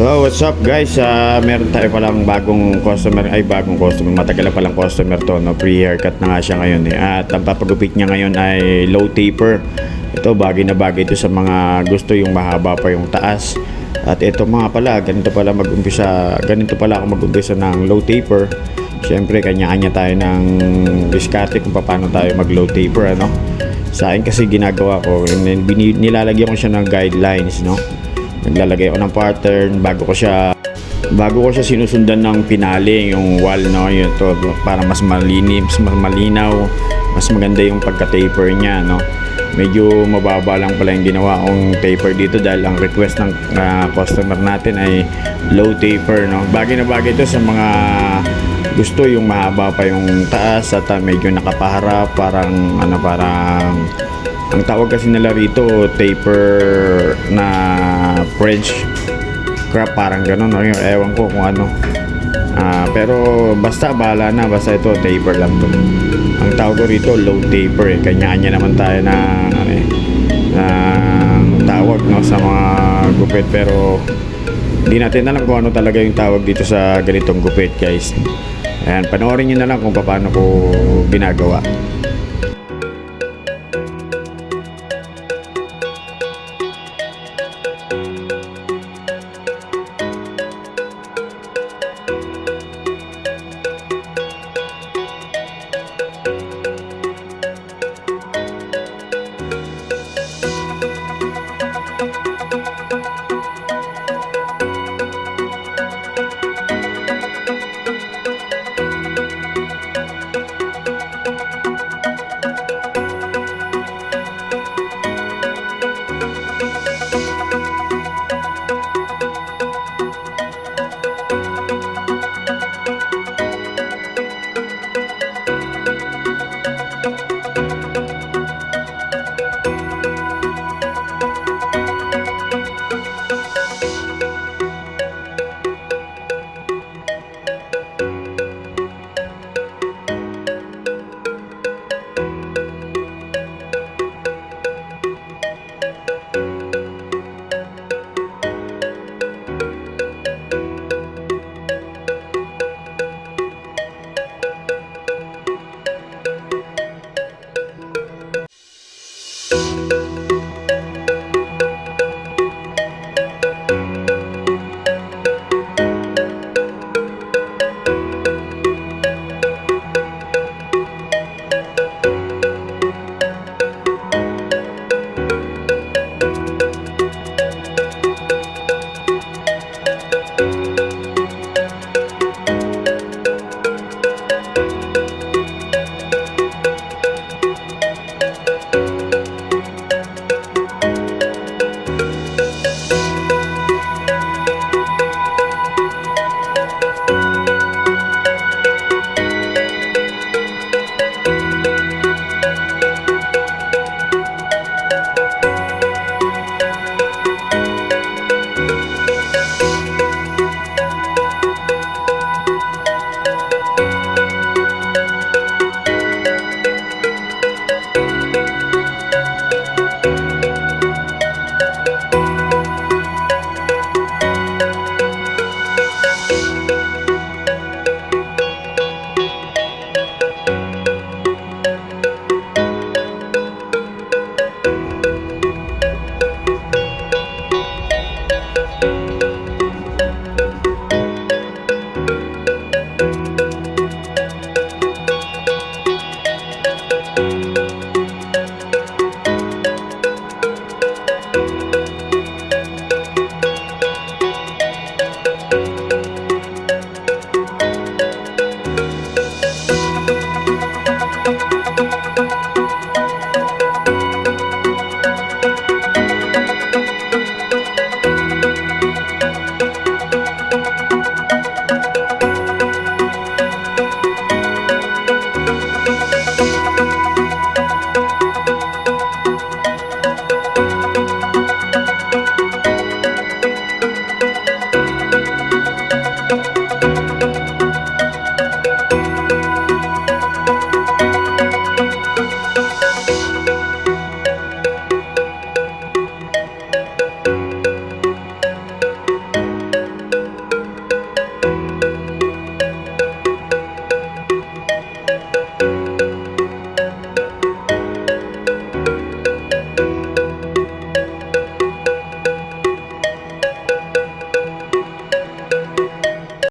Hello, what's up guys? Meron tayo palang bagong customer, matagal na palang customer to, no? Pre-haircut na nga siya ngayon eh. At ang papagupit niya ngayon ay low taper. Ito, bagay na bagay ito sa mga gusto yung mahaba pa yung taas. At ito mga pala, ganito pala ako mag-umpisa ng low taper. Siyempre, kanya-kanya tayo ng diskarte kung paano tayo mag low taper, ano? Sa akin kasi ginagawa ko, nilalagyan ko siya ng guidelines, no? Naglalagay ako ng pattern bago ko siya sinusundan ng pinaling yung wall, no? Yun to, para mas malinis, mas malinaw, mas maganda yung pagka-taper niya, no? Medyo mababa lang pala yung ginawa kong taper dito dahil ang request ng customer natin ay low taper, no? Bagay na bagay ito sa mga gusto yung mahaba pa yung taas at medyo nakapaharap, parang ang tawag kasi nila rito taper na French crop, parang ganun, no? Ewan ko kung ano. Pero basta bahala na, basta ito taper lang to. Ang tawag ko rito low taper eh. Kanya-kanya naman tayo na tawag, no, sa mga gupit, pero hindi natin alam kung ano talaga yung tawag dito sa ganitong gupit, guys. Ayan, panoorin nyo na lang kung paano ko ginagawa.